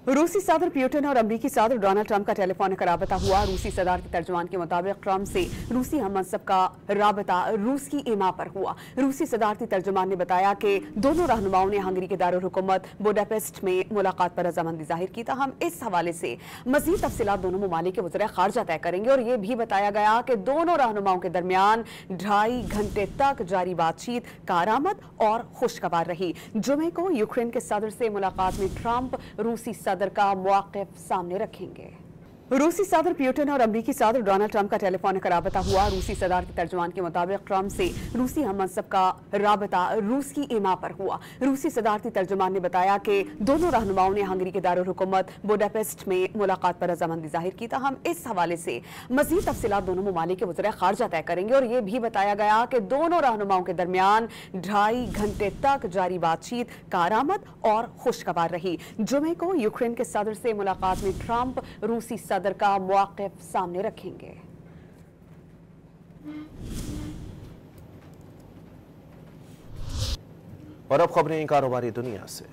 रूसी सदर पुतिन और अमरीकी सदर डोनाल्ड ट्रंप का टेलीफोनिक राबता हुआ। रूसी सदारती तर्जुमान के मुताबिक ट्रंप से रूसी हममंसब का राबता रूस की ईमा पर हुआ। रूसी सदारती तर्जुमान ने बताया कि दोनों रहनुमाओं ने हंगरी के दारुल हुकूमत बुडापेस्ट में मुलाकात पर रजामंदी जाहिर की। ताहम इस हवाले से मजीद तफसीलात दोनों ममालिक के वज़ीर खारजा तय करेंगे और यह भी बताया गया कि दोनों रहनुमाओं के दरमियान 2.5 घंटे तक जारी बातचीत कारआमद और खुशगवार रही। जुमे को यूक्रेन के सदर से मुलाकात में ट्रंप रूसी सदर का मौक़िफ़ सामने रखेंगे। रूसी सदर पुतिन और अमरीकी सदर डोनाल्ड ट्रंप का टेलीफोनिक राबता हुआ। रूसी सदारती तर्जुमान के मुताबिक ट्रंप से रूसी हममंसब का राबता रूस की ईमा पर हुआ। रूसी सदारती तर्जुमान ने बताया कि दोनों रहनुमाओं ने हंगरी के दारुल हुकूमत बुडापेस्ट में मुलाकात पर रजामंदी जाहिर की। ताहम इस हवाले से मजीद तफसीलात दोनों ममालिक के वज़ीर खारजा तय करेंगे और यह भी बताया गया कि दोनों रहनुमाओं के दरमियान 2.5 घंटे तक जारी बातचीत कारआमद और खुशगवार रही। जुमे को यूक्रेन के सदर से मुलाकात में ट्रंप रूसी सदर का मौक़िफ़ सामने रखेंगे। और अब खबरें कारोबारी दुनिया से।